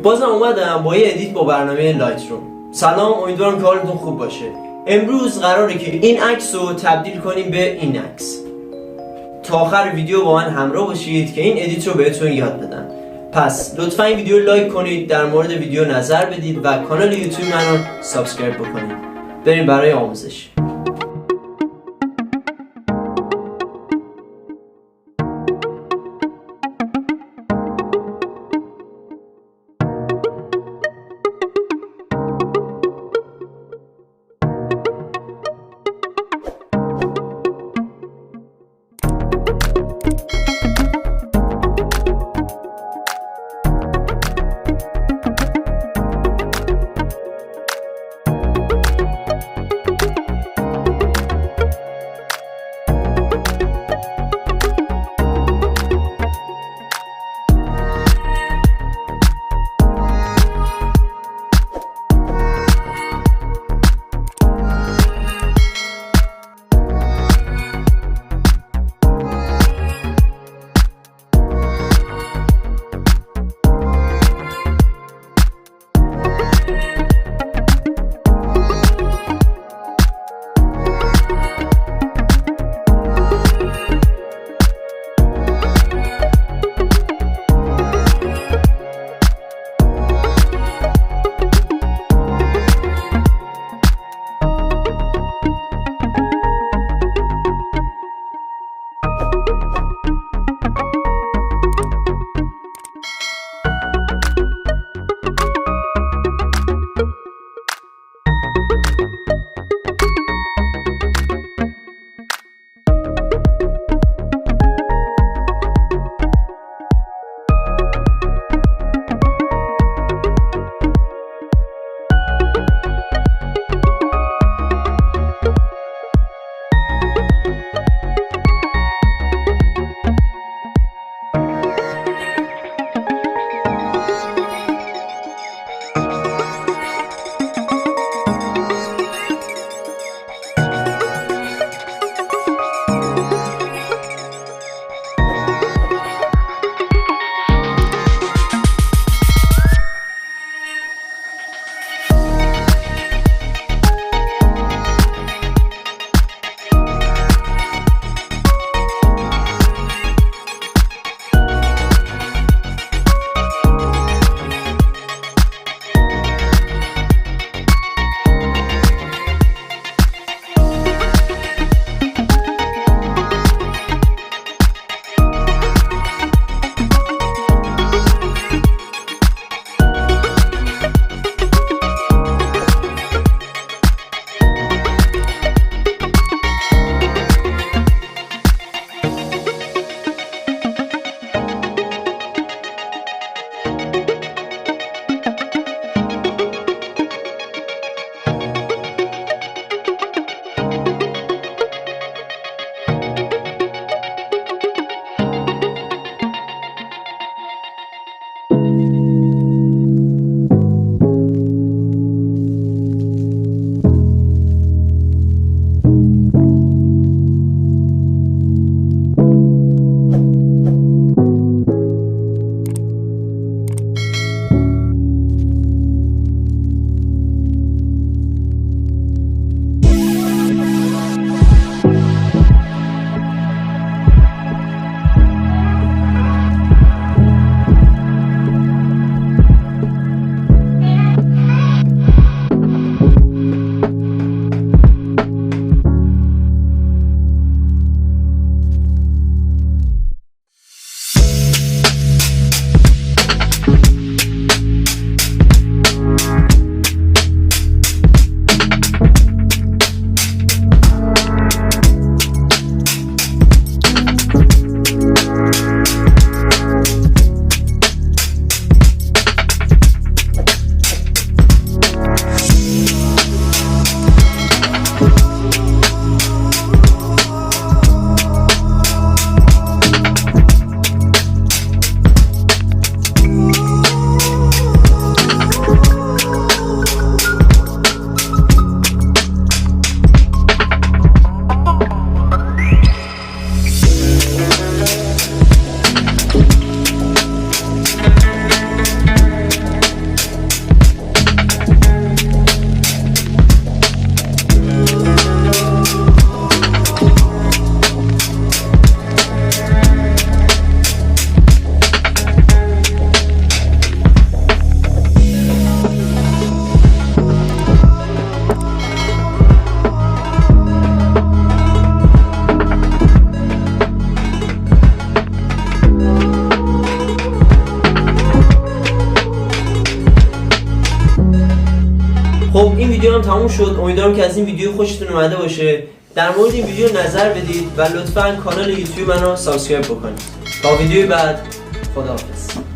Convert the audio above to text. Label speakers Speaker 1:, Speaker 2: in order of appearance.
Speaker 1: بازم اومدم با یه ادیت با برنامه لایتروم. سلام، امیدوارم که حالتون خوب باشه. امروز قراره که این عکس رو تبدیل کنیم به این عکس. تا آخر ویدیو با من همراه باشید که این ادیت رو بهتون یاد بدم. پس لطفا این ویدیو رو لایک کنید، در مورد ویدیو نظر بدید و کانال یوتیوب من رو سابسکرایب بکنید. بریم برای آموزش. تموم شد. امیدوارم که از این ویدیو خوشتون اومده باشه. در مورد این ویدیو نظر بدید و لطفاً کانال یوتیوب منو سابسکرایب بکنید. تا ویدیوی بعد، خداحافظ.